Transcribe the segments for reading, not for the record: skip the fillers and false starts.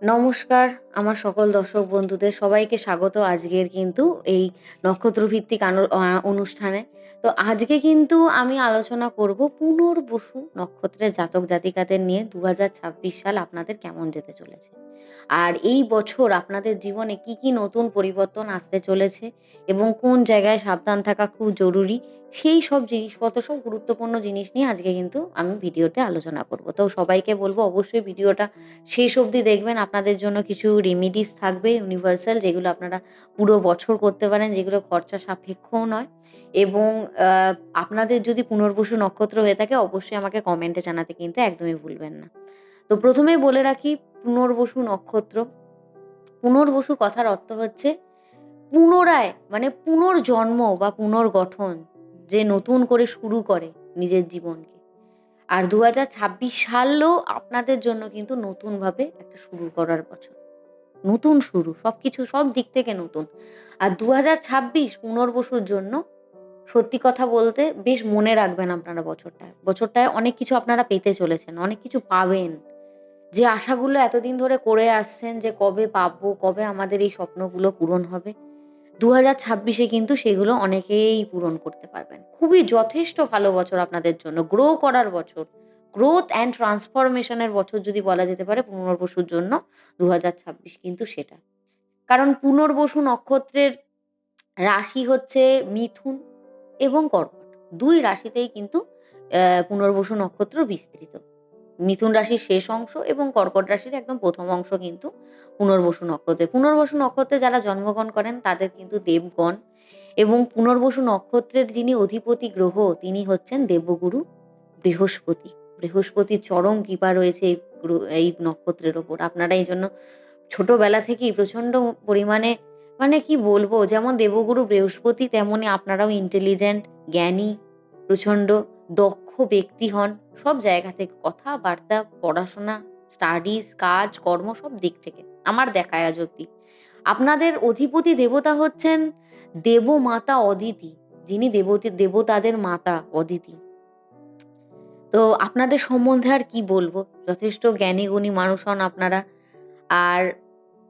নমস্কার, আমার সকল দর্শক বন্ধুদের সবাইকে স্বাগত আজকের কিন্তু এই নক্ষত্রভিত্তিক অনুষ্ঠানে। তো আজকে কিন্তু আমি আলোচনা করব পুনর্বসু নক্ষত্রের জাতক জাতিকাদের নিয়ে ২০২৬ সাল আপনাদের কেমন যেতে চলেছে। আর এই বছর আপনাদের জীবনে কি নতুন পরিবর্তন আসতে চলেছে এবং কোন জায়গায় সাবধান থাকা খুব জরুরি, সেই সব জিনিসপত্র, সব গুরুত্বপূর্ণ জিনিস নিয়ে আজকে কিন্তু আমি ভিডিওতে আলোচনা করব। তো সবাইকে বলব অবশ্যই ভিডিওটা শেষ অবধি দেখবেন। আপনাদের জন্য কিছু রেমেডিস থাকবে ইউনিভার্সাল, যেগুলো আপনারা পুরো বছর করতে পারেন, যেগুলো খরচা সাপেক্ষও নয়। এবং আ আপনাদের যদি পুনর্বসু নক্ষত্র হয়ে থাকে অবশ্যই আমাকে কমেন্টে জানাতে কিন্তু একদমই ভুলবেন না। তো ১ম এই বলে রাখি পুনর্বসু নক্ষত্র। পুনর্বসু কথার অর্থ হচ্ছে পুনরায়, মানে পুনর্জন্ম বা পুনর্গঠন, যে নতুন করে শুরু করে নিজের জীবনকে। আর ২০২৬ সালও আপনাদের জন্য কিন্তু নতুনভাবে একটা শুরু করার বছর। নতুন শুরু, সবকিছু সব দিক থেকে নতুন। আর ২০২৬ পুনর্বসুর জন্য সত্যি কথা বলতে বেশ মনে রাখবেন আপনারা বছরটায়। বছরটায় অনেক কিছু আপনারা পেতে চলেছেন, অনেক কিছু পাবেন। যে আশাগুলো এতদিন ধরে করে আসছেন যে কবে পাবো, কবে আমাদের এই স্বপ্নগুলো পূরণ হবে। ২০২৬ এ কিন্তু সেগুলো অনেকেই পূরণ করতে পারবেন। খুবই যথেষ্ট ভালো বছর আপনাদের জন্য। গ্রো করার বছর। গ্রোথ অ্যান্ড ট্রান্সফরমেশন এর বছর যদি বলা যেতে পারে পুনর্বসুর জন্য ২০২৬ কিন্তু সেটা। কারণ পুনর্বসু নক্ষত্রের রাশি হচ্ছে মিথুন এবং কর্কট। ২ রাশিতেই কিন্তু পুনর্বসু নক্ষত্র বিস্তৃত। মিথুন রাশির শেষ অংশ এবং কর্কট রাশির একদম ১ম অংশ কিন্তু পুনর্বসু নক্ষত্রে। পুনর্বসু নক্ষত্রে যারা জন্মগ্রহণ করেন তাদের কিন্তু দেবগণ, এবং পুনর্বসু নক্ষত্রের যিনি অধিপতি গ্রহ তিনি হচ্ছেন দেবগুরু বৃহস্পতি। বৃহস্পতির চরম কৃপা রয়েছে এই নক্ষত্রের ওপর। আপনারা এইজন্য ছোটবেলা থেকেই প্রচন্ড পরিমাণে, মানে কি বলবো, যেমন দেবগুরু বৃহস্পতি তেমনি আপনারাও ইন্টেলিজেন্ট, জ্ঞানী, প্রচন্ড দক্ষ ব্যক্তি হন। সব জায়গা থেকে কথাবার্তা, পড়াশোনা, স্টাডিজ, কাজ, কর্ম সব দিক থেকে। আমার দেখা আজ অব্দি। আপনাদের অধিপতি দেবতা হচ্ছেন দেবমাতা অদিতি, যিনি দেবতাদের মাতা অদিতি। তো আপনাদের সম্বন্ধে আর কি বলবো? যথেষ্ট জ্ঞানী গুণী মানুষ হন আপনারা। আর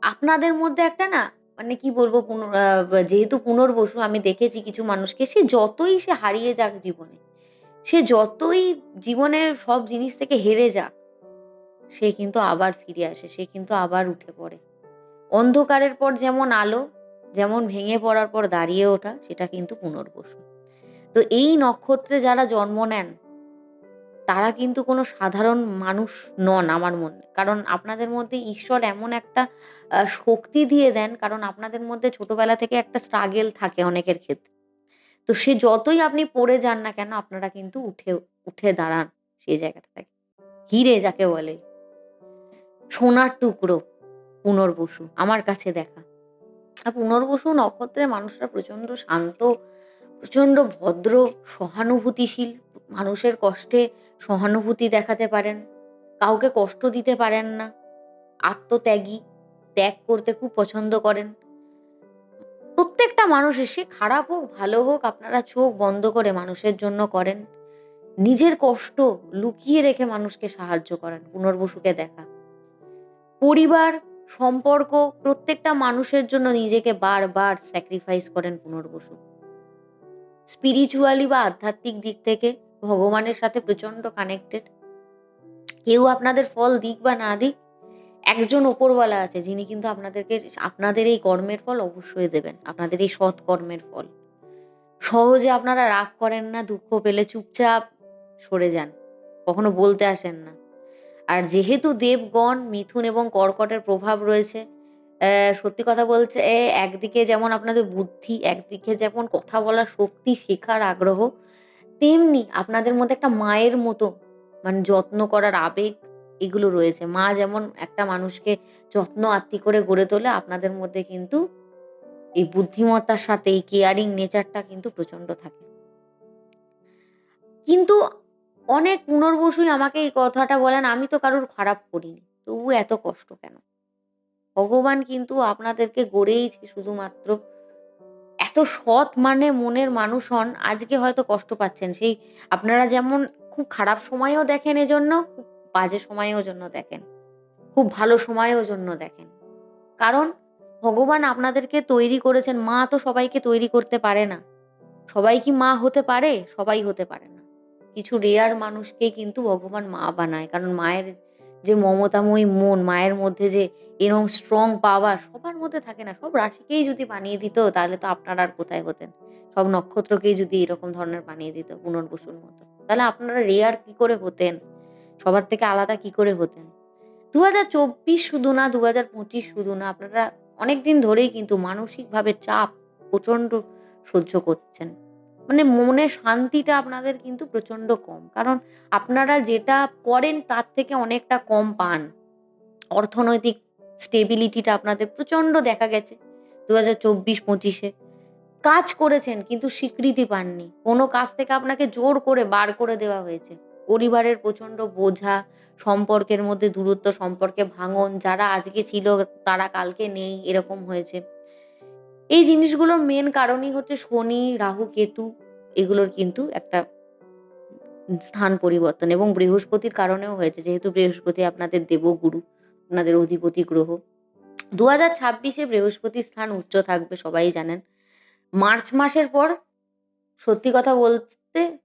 আপনাদের মধ্যে একটা না, মানে কি বলবো, যেহেতু পুনর্বসু, আমি দেখেছি কিছু মানুষকে, সে যতই সে হারিয়ে যাক জীবনে, সে যতই জীবনের সব জিনিস থেকে হেরে যাক, সে কিন্তু আবার ফিরে আসে। সে কিন্তু আবার উঠে পড়ে। অন্ধকারের পর যেমন আলো, যেমন ভেঙে পড়ার পর দাঁড়িয়ে ওঠা, সেটা কিন্তু পুনর্বসু। তো এই নক্ষত্রে যারা জন্ম নেন তারা কিন্তু কোনো সাধারণ মানুষ নন আমার মনে। কারণ আপনাদের মধ্যে ঈশ্বর এমন একটা শক্তি দিয়ে দেন, কারণ আপনাদের মধ্যে ছোটবেলা থেকে একটা স্ট্রাগেল থাকে অনেকের ক্ষেত্রে। তো সে যতই আপনি পড়ে যান না কেন আপনারা কিন্তু উঠে দাঁড়ান সেই জায়গাটা থেকে। হিরে যাকে বলে, সোনার টুকরো পুনর্বসু আমার কাছে দেখা। আর পুনর্বসু নক্ষত্রের মানুষরা প্রচন্ড শান্ত, প্রচন্ড ভদ্র, সহানুভূতিশীল, মানুষের কষ্টে সহানুভূতি দেখাতে পারেন, কাউকে কষ্ট দিতে পারেন না, আত্মত্যাগী, ত্যাগ করতে খুব পছন্দ করেন। প্রত্যেকটা মানুষের, সে খারাপ হোক ভালো হোক, আপনারা চোখ বন্ধ করে মানুষের জন্য করেন। নিজের কষ্ট লুকিয়ে রেখে মানুষকে সাহায্য করেন, পুনর্বসুকে দেখা। পরিবার, সম্পর্ক, প্রত্যেকটা মানুষের জন্য নিজেকে বারবার স্যাক্রিফাইস করেন পুনর্বসু। স্পিরিচুয়ালি বা আধ্যাত্মিক দিক থেকে ভগবানের সাথে প্রচন্ড কানেক্টেড। কেউ আপনাদের ফল দিক বা না দিক, একজন ওপরওয়ালা আছে যিনি কিন্তু আপনাদেরকে আপনাদের এই কর্মের ফল অবশ্যই দেবেন। আপনাদের এই সৎ কর্মের ফল। সহজে আপনারা রাগ করেন না, দুঃখ পেলে চুপচাপ সরে যান। কখনো বলতে আসেন না। আর যেহেতু দেবগণ মিথুন এবং কর্কটের প্রভাব রয়েছে, সত্যি কথা বলতে একদিকে যেমন আপনাদের বুদ্ধি, একদিকে যেমন কথা বলার শক্তি, শেখার আগ্রহ, তেমনি আপনাদের মধ্যে একটা মায়ের মতো, মানে যত্ন করার আবেগ, এগুলো রয়েছে। মা যেমন একটা মানুষকে যত্ন আত্তি করে গড়ে তোলে, আপনাদের মধ্যে কিন্তু এই বুদ্ধিমত্তার সাথে এই কেয়ারিং নেচারটা কিন্তু প্রচন্ড থাকে। কিন্তু অনেক পুনর্বসুই আমাকে এই কথাটা বলেন, "আমি তো কারোর খারাপ করিনি। তবু এত কষ্ট কেন?" ভগবান কিন্তু আপনাদেরকে গড়েইছে শুধুমাত্র এত সৎ, মানে মনের মানুষ হন, আজকে হয়তো কষ্ট পাচ্ছেন। সেই আপনারা যেমন খুব খারাপ সময়েও দেখেন এজন্য, খুব বাজে সময়েও জন্য দেখেন। খুব ভালো সময়ের জন্য দেখেন। কারণ ভগবান আপনাদেরকে তৈরি করেছেন। মা তো সবাইকে তৈরি করতে পারে না। সবাই কি মা হতে পারে? সবাই হতে পারে না। কিছু রেয়ার মানুষকেই কিন্তু ভগবান মা বানায়। কারণ মায়ের যে মমতাময়ী মন, মায়ের মধ্যে যে এরকম স্ট্রং পাওয়ার সবার মধ্যে থাকে না। সব রাশিকেই যদি বানিয়ে দিত তাহলে তো আপনারা আর কোথায় হতেন? সব নক্ষত্রকেই যদি এরকম ধরনের বানিয়ে দিত পুনর্বসুর মতো। তাহলে আপনারা রেয়ার কি করে হতেন? সবার থেকে আলাদা কি করে হতেন? ২০২৪ শুধু না, ২০২৫ শুধু না, আপনারা অনেকদিন ধরেই কিন্তু মানসিকভাবে চাপ প্রচন্ড সহ্য করছেন। মানে মনে শান্তিটা আপনাদের কিন্তু প্রচন্ড কম। কারণ আপনারা যেটা করেন তার থেকে অনেকটা কম পান। অর্থনৈতিক স্টেবিলিটিটা আপনাদের প্রচন্ড দেখা গেছে ২০২৪-২৫ এ। কাজ করেছেন কিন্তু স্বীকৃতি পাননি। কোনো কাজ থেকে আপনাকে জোর করে বার করে দেওয়া হয়েছে। পরিবারের প্রচন্ড বোঝা, সম্পর্কের মধ্যে দূরত্ব, সম্পর্কে ভাঙন, যারা আজকে ছিল তারা কালকে নেই, এরকম হয়েছে। এই জিনিসগুলোর মেইন কারণই হচ্ছে শনি, রাহু, কেতু এগুলোর কিন্তু একটা স্থান পরিবর্তন এবং বৃহস্পতির কারণেও হয়েছে। যেহেতু বৃহস্পতি আপনাদের দেবগুরু, আপনাদের অধিপতি গ্রহ। ২০২৬ এ বৃহস্পতির স্থান উচ্চ থাকবে সবাই জানেন। মার্চ মাসের পর সত্যি কথা বলতে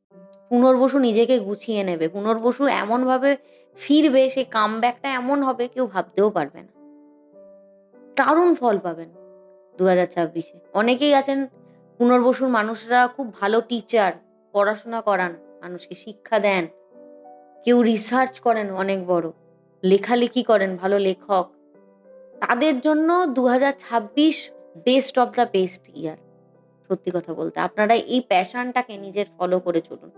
পুনর্বসু নিজেকে গুছিয়ে নেবে। পুনর্বসু এমনভাবে ফিরবে, সেই কামব্যাকটা এমন হবে কেউ ভাবতেও পারবে না। দারুণ ফল পাবেন ২০২৬ এ। অনেকেই আছেন পুনর্বসুর মানুষরা খুব ভালো টিচার, পড়াশোনা করান, মানুষকে শিক্ষা দেন। কেউ রিসার্চ করেন অনেক বড়, লেখালেখি করেন, ভালো লেখক। তাদের জন্য ২০২৬ বেস্ট অফ দ্য বেস্ট ইয়ার। সত্যি কথা বলতে আপনারা এই প্যাশনটাকে নিজের ফলো করে চলুন।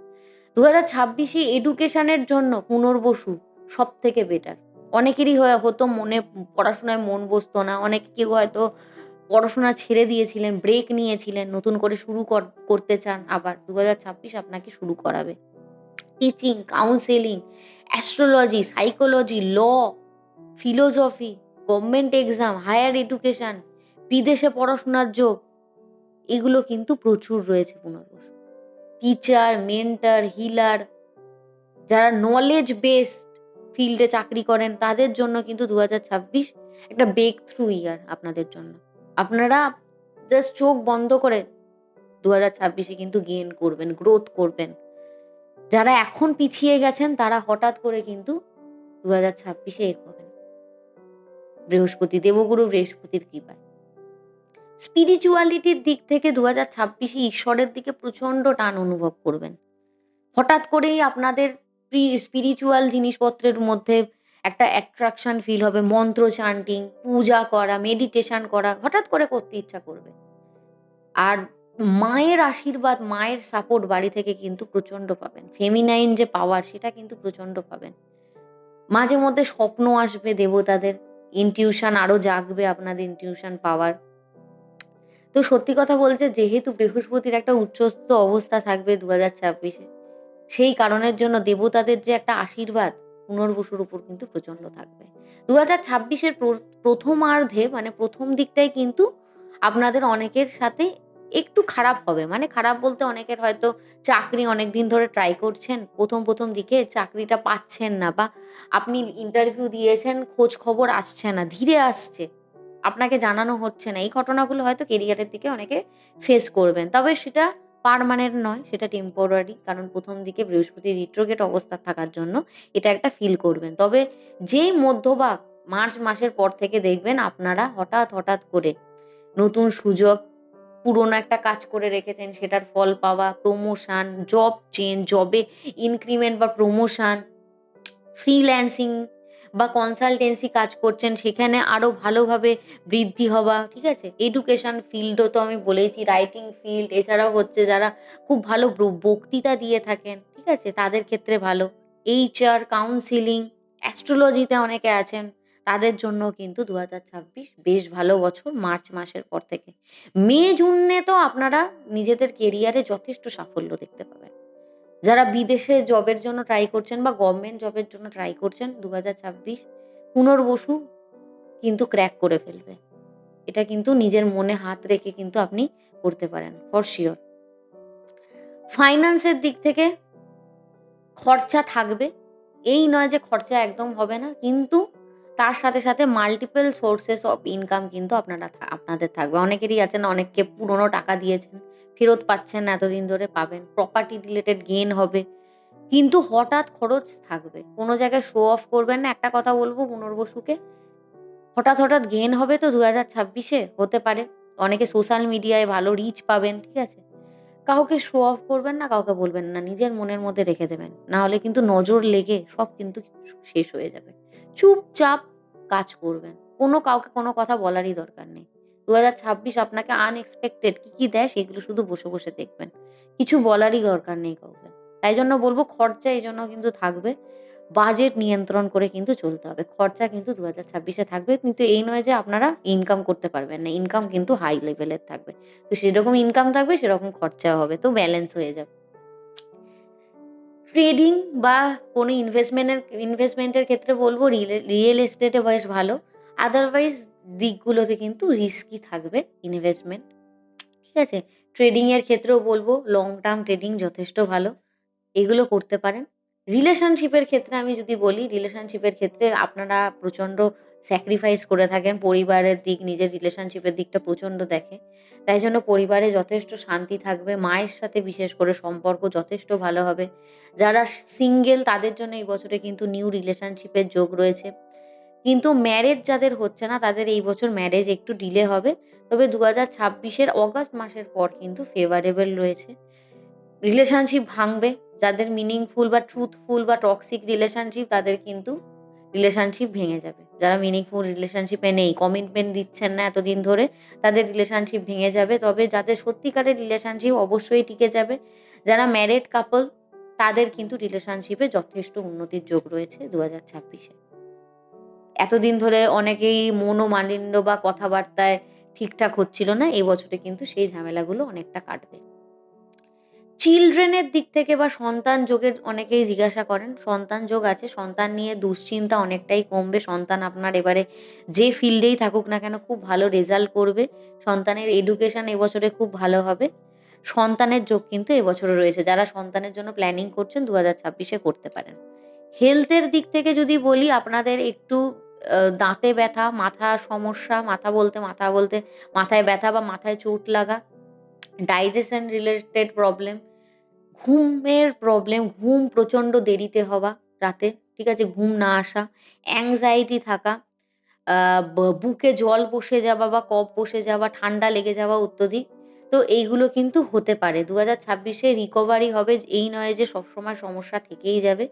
২০২৬ এ এডুকেশনের জন্য পুনর্বসু সবথেকে বেটার। অনেকেরই হতো মনে পড়াশোনায় মন বসতো না। কেউ হয়তো পড়াশোনা ছেড়ে দিয়েছিলেন, ব্রেক নিয়েছিলেন, নতুন করে শুরু করতে চান আবার। ২০২৬ আপনাকে শুরু করাবে। Teaching, counselling, astrology, psychology, law, philosophy, government exam, higher education, বিদেশে পড়াশোনার যোগ, এগুলো কিন্তু প্রচুর রয়েছে পুনর্বসু। টিচার, মেন্টর, হিলার, যারা নলেজ বেসড ফিল্ডে চাকরি করেন তাদের জন্য কিন্তু ২০২৬ একটা ব্রেক থ্রু ইয়ার আপনাদের জন্য। আপনারা জাস্ট চোখ বন্ধ করে ২০২৬ এ কিন্তু গেইন করবেন, গ্রোথ করবেন। যারা এখন পিছিয়ে গেছেন তারা হঠাৎ করে কিন্তু ২০২৬ এ এগোবেন। দেবগুরু বৃহস্পতির কৃপায়। স্পিরিচুয়ালিটির দিক থেকে ২০২৬ এ ঈশ্বরের দিকে প্রচন্ড টান অনুভব করবেন। হঠাৎ করেই আপনাদের স্পিরিচুয়াল জিনিসপত্রের মধ্যে একটা অ্যাট্রাকশন ফিল হবে। মন্ত্র চান্টিং, পূজা করা, মেডিটেশন করা হঠাৎ করে করতে ইচ্ছা করবে। আর মায়ের আশীর্বাদ, মায়ের সাপোর্ট বাড়ি থেকে কিন্তু প্রচন্ড পাবেন। ফেমিনাইন যে পাওয়ার সেটা কিন্তু প্রচন্ড পাবেন। মাঝে মধ্যে স্বপ্ন আসবে দেবতাদের, ইনটিউশন আরো জাগবে আপনাদের ইনটিউশন পাওয়ার। তো সত্যি কথা বলতে যেহেতু বৃহস্পতির একটা উচ্চস্থ অবস্থা থাকবে ২০২৬ এ, সেই কারণের জন্য দেবতাদের যে একটা আশীর্বাদ পুনর্বসুর উপর কিন্তু প্রচন্ড থাকবে। ২০২৬ এর প্রথমার্ধে মানে প্রথম দিকটাই কিন্তু আপনাদের অনেকের সাথে একটু খারাপ হবে। মানে খারাপ বলতে অনেকের হয়তো চাকরি অনেকদিন ধরে ট্রাই করছেন। প্রথম দিকে চাকরিটা পাচ্ছেন না বা আপনি ইন্টারভিউ দিয়েছেন, খোঁজ খবর আসছে না, ধীরে আসছে। আপনাকে জানানো হচ্ছে না। এই ঘটনাগুলো হয়তো কেরিয়ারের দিকে অনেকে ফেস করবেন। তবে সেটা পার্মানেন্ট নয়, সেটা টেম্পোরারি। কারণ ১ম দিকে বৃহস্পতি রিট্রোগ্রেড অবস্থা থাকার জন্য এটা একটা ফিল করবেন। তবে যেই মধ্যভাগ মার্চ মাসের পর থেকে দেখবেন আপনারা হঠাৎ করে নতুন সুযোগ, পুরোনো একটা কাজ করে রেখেছেন সেটার ফল পাওয়া, প্রমোশন, জব চেঞ্জ, জবে ইনক্রিমেন্ট বা প্রমোশন, ফ্রিল্যান্সিং বা কনসালটেন্সি কাজ করছেন সেখানে আরো ভালোভাবে বৃদ্ধি হওয়া, ঠিক আছে? এডুকেশন ফিল্ডও তো আমি বলেইছি, রাইটিং ফিল্ড, এছাড়াও হচ্ছে যারা খুব ভালো বক্তৃতা দিয়ে থাকেন, ঠিক আছে? তাদের ক্ষেত্রে ভালো। HR, কাউন্সেলিং, অ্যাস্ট্রোলজিতে অনেকে আছেন, তাদের জন্য কিন্তু ২০২৬ বেশ ভালো বছর মার্চ মাসের পর থেকে। মে-জুনে তো আপনারা নিজেদের কেরিয়ারে যথেষ্ট সাফল্য দেখতে পাবেন। যারা বিদেশে জবের জন্য ট্রাই করছেন বা গভর্নমেন্ট জবের জন্য ট্রাই করছেন ২০২৬ পুনর্বসু কিন্তু ক্র্যাক করে ফেলবে। এটা কিন্তু নিজের মনে হাত রেখে কিন্তু আপনি করতে পারেন ফর সিওর। ফাইন্যান্সের দিক থেকে খরচা থাকবে। এই নয় যে খরচা একদম হবে না। কিন্তু তার সাথে, সাথে মাল্টিপল সোর্সেস অফ ইনকাম কিন্তু আপনাদের থাকবে। অনেকেরই আছে না, অনেককে পুরনো টাকা দিয়েছেন, ফেরত পাচ্ছেন না, এতদিন ধরে পাবেন। প্রপার্টি রিলেটেড গেইন হবে। কিন্তু হঠাৎ খরচ থাকবে। কোন জায়গায় শো অফ করবেন না। একটা কথা বলব পুনর্বসুকে, হঠাৎ, হঠাৎ গেইন হবে তো ২০২৬ এ হতে পারে। অনেকে সোশ্যাল মিডিয়ায় ভালো রিচ পাবেন, ঠিক আছে? কাউকে শো অফ করবেন না, কাউকে বলবেন না। নিজের মনের মধ্যে রেখে দেবেন। না হলে কিন্তু নজর লেগে সব কিন্তু শেষ হয়ে যাবে। চুপচাপ কাজ করবেন। কাউকে কোনো কথা বলারই দরকার নেই। ২০২৬ আপনাকে আনএক্সপেক্টেড কি, কি দেয় সেগুলো শুধু বসে, বসে দেখবেন। কিছু বলারই দরকার নেই কাউকে। তাই জন্য বলব খরচা এজন্য কিন্তু থাকবে। বাজেট নিয়ন্ত্রণ করে কিন্তু চলতে হবে। খরচা কিন্তু ২০২৬ এ থাকবে। কিন্তু এই নয় যে আপনারা ইনকাম করতে পারবেন না। ইনকাম কিন্তু হাই লেভেলের থাকবে। তো সেরকম ইনকাম থাকবে, সেরকম খরচাও হবে। তো ব্যালেন্স হয়ে যাবে। ট্রেডিং বা কোনো ইনভেস্টমেন্টের ক্ষেত্রে বলব রিয়েল এস্টেটে বেশ ভালো। আদারওয়াইজ দিকগুলোতে কিন্তু রিস্কি থাকবে ইনভেস্টমেন্ট। ঠিক আছে? ট্রেডিং এর ক্ষেত্রেও বলব লং টার্ম ট্রেডিং যথেষ্ট ভালো। এগুলো করতে পারেন। রিলেশনশিপের ক্ষেত্রে আমি যদি বলি, রিলেশনশিপের ক্ষেত্রে আপনারা প্রচন্ড স্যাক্রিফাইস করে থাকেন। পরিবারের দিক, নিজের রিলেশনশিপের দিকটা প্রচন্ড দেখে। তাই জন্য পরিবারে যথেষ্ট শান্তি থাকবে। মায়ের সাথে বিশেষ করে সম্পর্ক যথেষ্ট ভালো হবে। যারা সিঙ্গেল তাদের জন্য এই বছরে কিন্তু নিউ রিলেশনশিপের যোগ রয়েছে। কিন্তু ম্যারেজ যাদের হচ্ছে না তাদের এই বছর ম্যারেজ একটু ডিলে হবে। তবে ২০২৬ এর অগাস্ট মাসের পর কিন্তু ফেভারেবল রয়েছে। রিলেশনশিপ ভাঙবে। যাদের মিনিংফুল বা ট্রুথফুল বা টক্সিক রিলেশনশিপ তাদের কিন্তু রিলেশনশিপ ভেঙে যাবে। যারা মিনিংফুল রিলেশনশিপে নেই, কমিটমেন্ট দিচ্ছেন না এতদিন ধরে, তাদের রিলেশনশিপ ভেঙে যাবে। তবে যাদের সত্যিকারের রিলেশনশিপ অবশ্যই টিকে যাবে। যারা ম্যারিড কাপল তাদের কিন্তু রিলেশনশিপে যথেষ্ট উন্নতির যোগ রয়েছে ২০২৬ এ। এতদিন ধরে অনেকেই মনোমালিন্য বা কথাবার্তায় ঠিকঠাক হচ্ছিল না। এই বছরে কিন্তু সেই ঝামেলাগুলো অনেকটা কাটবে। চিলড্রেনের দিক থেকে বা সন্তান যোগের অনেকেই জিজ্ঞাসা করেন। সন্তান যোগ আছে। সন্তান নিয়ে দুশ্চিন্তা অনেকটাই কমবে। সন্তান আপনার এবারে যে ফিল্ডেই থাকুক না কেন খুব ভালো রেজাল্ট করবে। সন্তানের এডুকেশন এবছরে খুব ভালো হবে। সন্তানের যোগ কিন্তু এবছরে রয়েছে। যারা সন্তানের জন্য প্ল্যানিং করছেন ২০২৬ এ করতে পারেন। হেলথের দিক থেকে যদি বলি আপনাদের একটু দাঁতে ব্যথা, মাথার সমস্যা, মাথা বলতে মাথায় ব্যথা বা মাথায় চোট লাগা, ডাইজেশন রিলেটেড প্রবলেম, ঘুমের প্রবলেম, ঘুম প্রচন্ড দেরিতে হওয়া রাতে, ঠিক আছে? ঘুম না আসা, অ্যাংজাইটি থাকা, আ বুকে জল বসে যাওয়া বা কফ বসে যাওয়া, ঠান্ডা লেগে যাওয়া অত্যধিক। তো এইগুলো কিন্তু হতে পারে। ২০২৬ এ রিকভারি হবে এই নয় যে সবসময় সমস্যা থেকেই যাবে।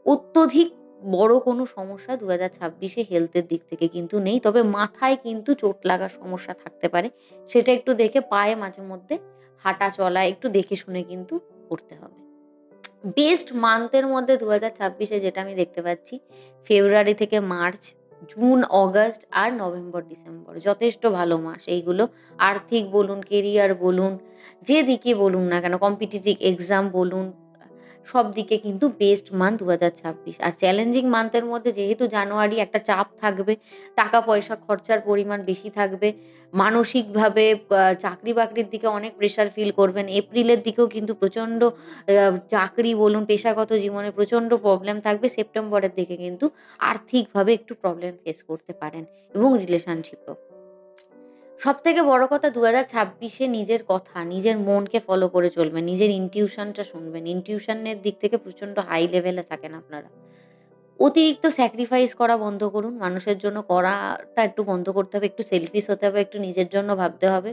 অত্যধিক বড় কোনো সমস্যা ২০২৬ এ হেলথের দিক থেকে কিন্তু নেই। তবে মাথায় কিন্তু চোট লাগার সমস্যা থাকতে পারে। সেটা একটু দেখে পায়ে মাঝে মধ্যে হাঁটা চলা একটু দেখে শুনে কিন্তু করতে হবে। বেস্ট মান্থ এর মধ্যে ২০২৬ এ যেটা আমি দেখতে পাচ্ছি, ফেব্রুয়ারি থেকে মার্চ, জুন, অগাস্ট আর নভেম্বর, ডিসেম্বর যথেষ্ট ভালো মাস এইগুলো। আর্থিক বলুন, কেরিয়ার বলুন, যেদিকে বলুন না কেন, কম্পিটিটিভ এক্সাম বলুন, সব দিকে কিন্তু বেস্ট মান্থ ২০২৬। আর চ্যালেঞ্জিং মান্থ এর মধ্যে যেহেতু জানুয়ারি একটা চাপ থাকবে, টাকা পয়সা খরচার পরিমাণ বেশি থাকবে। মানসিকভাবে চাকরি-বাকরির দিকে অনেক প্রেশার ফিল করবেন। এপ্রিলের দিকেও কিন্তু প্রচন্ড চাকরি বলুন, পেশাগত জীবনে প্রচন্ড প্রবলেম থাকবে। সেপ্টেম্বরের দিকে কিন্তু আর্থিকভাবে একটু প্রবলেম ফেস করতে পারেন এবং রিলেশনশিপেও। সবথেকে বড় কথা ২০২৬ এ নিজের কথা, নিজের মনকে ফলো করে চলবেন। নিজের ইনটিউশনটা শুনবেন। ইনটিউশনের দিক থেকে প্রচন্ড হাই লেভেলে থাকেন আপনারা। অতিরিক্ত স্যাক্রিফাইস করা বন্ধ করুন। মানুষের জন্য করাটা একটু বন্ধ করতে হবে। একটু সেলফিশ হতে হবে, একটু নিজের জন্য ভাবতে হবে।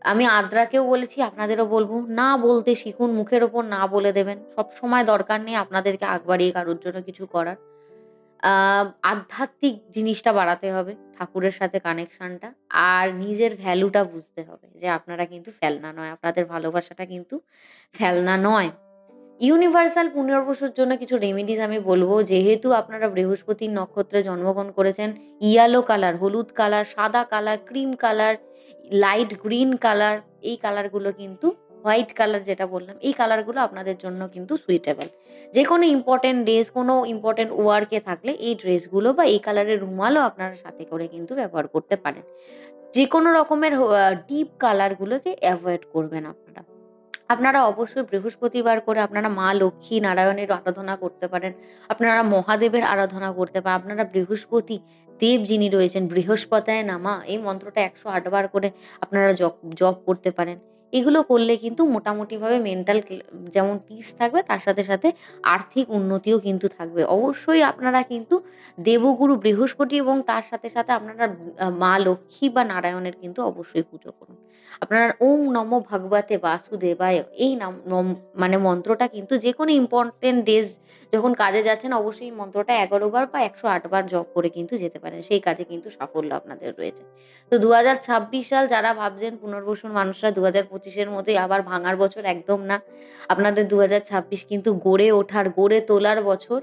আমি আদ্রাকেও বলেছি, আপনাদেরও বলব, না বলতে শিখুন। মুখের ওপর না বলে দেবেন। সবসময় দরকার নেই আপনাদেরকে আগ বাড়িয়ে কারোর জন্য কিছু করার। আ আধ্যাত্মিক জিনিসটা বাড়াতে হবে, ঠাকুরের সাথে কানেকশনটা। আর নিজের ভ্যালুটা বুঝতে হবে যে আপনারা কিন্তু ফেলনা নয়। আপনাদের ভালোবাসাটা কিন্তু ফেলনা নয়। ইউনিভার্সাল পুনর্বসুর জন্য কিছু রেমেডিস আমি বলব। যেহেতু আপনারা বৃহস্পতির নক্ষত্রে জন্মগ্রহণ করেছেন, ইয়েলো কালার, হলুদ কালার, সাদা colour, cream colour, light green colour, এই কালারগুলো কিন্তু, হোয়াইট কালার যেটা বললাম, এই কালারগুলো আপনাদের জন্য কিন্তু সুইটেবল। যেকোনো ইম্পোর্টেন্ট ডেজ, কোনো ইম্পোর্টেন্ট ওয়ার্ক এ থাকলে এই ড্রেসগুলো বা এই কালারের রুমালও আপনারা সাথে করে কিন্তু ব্যবহার করতে পারেন। যেকোনো রকমের ডিপ কালার গুলোকে এভয়েড করবেন আপনারা। আপনারা অবশ্যই বৃহস্পতিবার করে আপনারা মা লক্ষ্মী নারায়ণের আরাধনা করতে পারেন। আপনারা মহাদেবের আরাধনা করতে পারেন। আপনারা বৃহস্পতি দেব যিনি রয়েছেন, বৃহস্পতায় নামা এই মন্ত্রটা ১০৮ বার করে আপনারা জপ করতে পারেন। এগুলো করলে কিন্তু মোটামুটিভাবে মেন্টাল যেমন পিস থাকবে, তার সাথে, সাথে আর্থিক উন্নতিও কিন্তু থাকবে। অবশ্যই আপনারা কিন্তু দেবগুরু বৃহস্পতি এবং তার সাথে, সাথে আপনারা মা লক্ষ্মী বা নারায়ণের কিন্তু অবশ্যই পুজো করুন। আপনার ওম নমো ভগবতে বাসুদেবায় এই মানে মন্ত্রটা কিন্তু যেকোনো ইম্পোর্টেন্ট ডেজ যখন কাজে যাচ্ছেন অবশ্যই এই মন্ত্রটা ১১ বার বা ১০৮ বার জপ করে কিন্তু যেতে পারেন। সেই কাজে কিন্তু সাফল্য আপনাদের রয়েছে। তো ২০২৬ সাল যারা ভাবছেন পুনর্বসুর মানুষরা ২০২৫ এর মতোই আবার ভাঙার বছর, একদম না। আপনাদের ২০২৬ কিন্তু গড়ে ওঠার, গড়ে তোলার বছর।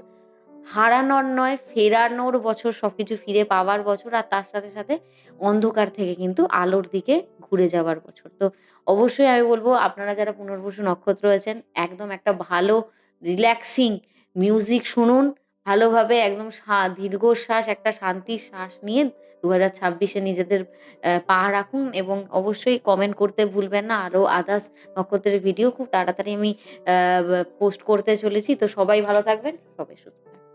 হারানোর নয়, ফেরানোর বছর, সবকিছু ফিরে পাওয়ার বছর। আর তার সাথে, সাথে অন্ধকার থেকে কিন্তু আলোর দিকে ঘুরে যাওয়ার বছর। তো অবশ্যই আমি বলব আপনারা যারা পুনর্বসু নক্ষত্র আছেন, একদম একটা ভালো রিল্যাক্সিং মিউজিক শুনুন। ভালোভাবে একদম দীর্ঘশ্বাস, একটা শান্তির শ্বাস নিয়ে ২০২৬ এ নিজেদের পা রাখুন এবং অবশ্যই কমেন্ট করতে ভুলবেন না। আরো আদার্স নক্ষত্রের ভিডিও খুব তাড়াতাড়ি আমি আ পোস্ট করতে চলেছি। তো সবাই ভালো থাকবেন, সবাই সুস্থ থাকবেন।